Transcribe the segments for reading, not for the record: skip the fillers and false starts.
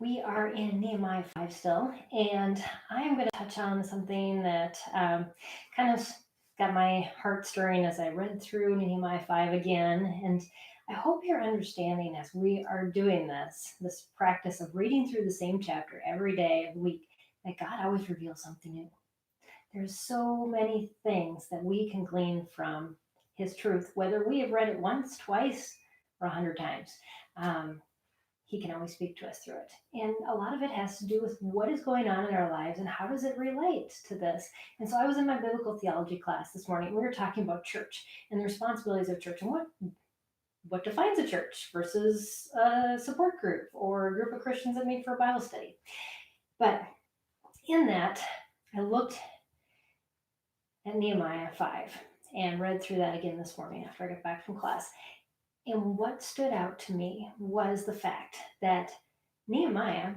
We are in Nehemiah 5 still, and I'm going to touch on something that kind of got my heart stirring as I read through Nehemiah 5 again. And I hope you're understanding as we are doing this practice of reading through the same chapter every day of the week, that God always reveals something new. There's so many things that we can glean from His truth, whether we have read it once, twice, or 100 times. He can always speak to us through it. And a lot of it has to do with what is going on in our lives and how does it relate to this. And so I was in my biblical theology class this morning. We were talking about church and the responsibilities of church and what defines a church versus a support group or a group of Christians that meet for a Bible study. But in that, I looked at Nehemiah 5 and read through that again this morning after I got back from class. And what stood out to me was the fact that Nehemiah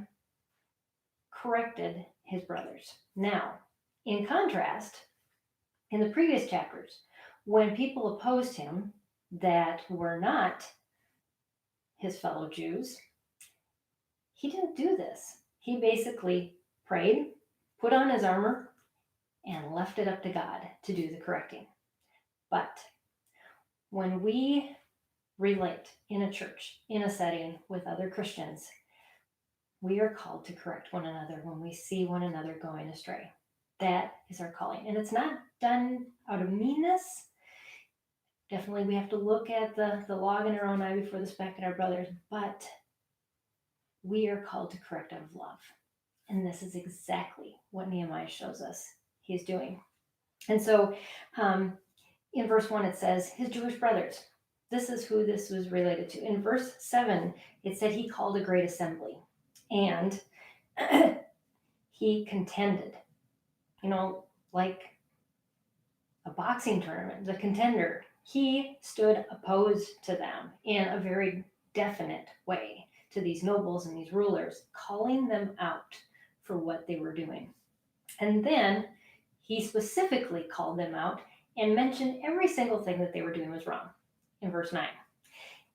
corrected his brothers. Now, in contrast, in the previous chapters, when people opposed him that were not his fellow Jews, he didn't do this. He basically prayed, put on his armor, and left it up to God to do the correcting. But when we relate in a church, in a setting with other Christians, we are called to correct one another when we see one another going astray. That is our calling. And it's not done out of meanness. Definitely we have to look at the log in our own eye before the speck in our brother's, but we are called to correct out of love. And this is exactly what Nehemiah shows us he's doing. And so in verse 1, it says, his Jewish brothers. This is who this was related to. In verse 7, it said he called a great assembly and he contended, like a boxing tournament, the contender. He stood opposed to them in a very definite way, to these nobles and these rulers, calling them out for what they were doing. And then he specifically called them out and mentioned every single thing that they were doing was wrong in verse 9.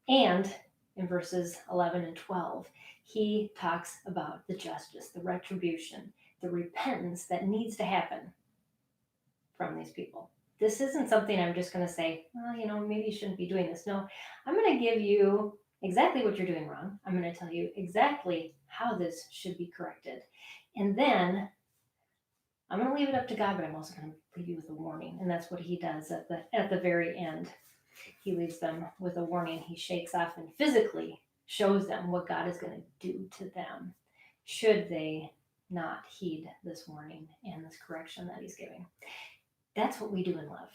And in verses 11 and 12, he talks about the justice, the retribution, the repentance that needs to happen from these people. This isn't something I'm just going to say, well, maybe you shouldn't be doing this. No, I'm going to give you exactly what you're doing wrong. I'm going to tell you exactly how this should be corrected. And then I'm going to leave it up to God, but I'm also going to leave you with a warning. And that's what he does at the very end. He leaves them with a warning. He shakes off and physically shows them what God is going to do to them should they not heed this warning and this correction that he's giving. That's what we do in love.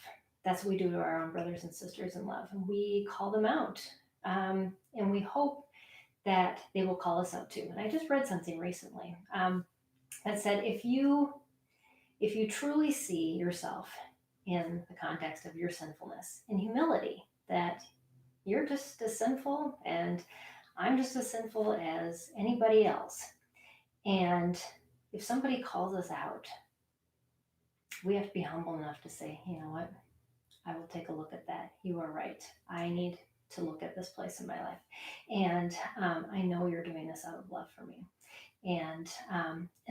That's what we do to our own brothers and sisters in love. And we call them out. And we hope that they will call us out too. And I just read something recently that said, if you truly see yourself in the context of your sinfulness and humility, that you're just as sinful and I'm just as sinful as anybody else. And if somebody calls us out, we have to be humble enough to say, you know what, I will take a look at that. You are right. I need to look at this place in my life. And I know you're doing this out of love for me. And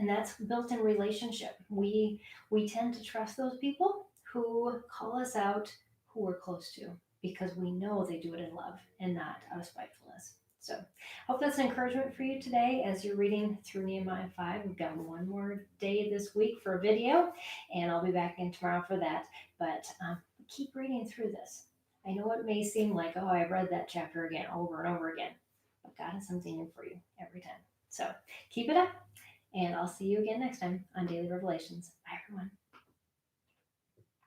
that's built in relationship. We tend to trust those people who call us out, who we're close to, because we know they do it in love and not out of spitefulness. So I hope that's an encouragement for you today as you're reading through Nehemiah 5. We've got one more day this week for a video, and I'll be back in tomorrow for that. But keep reading through this. I know it may seem like, I've read that chapter again over and over again, but God has something in for you every time. So keep it up, and I'll see you again next time on Daily Revelations. Bye, everyone.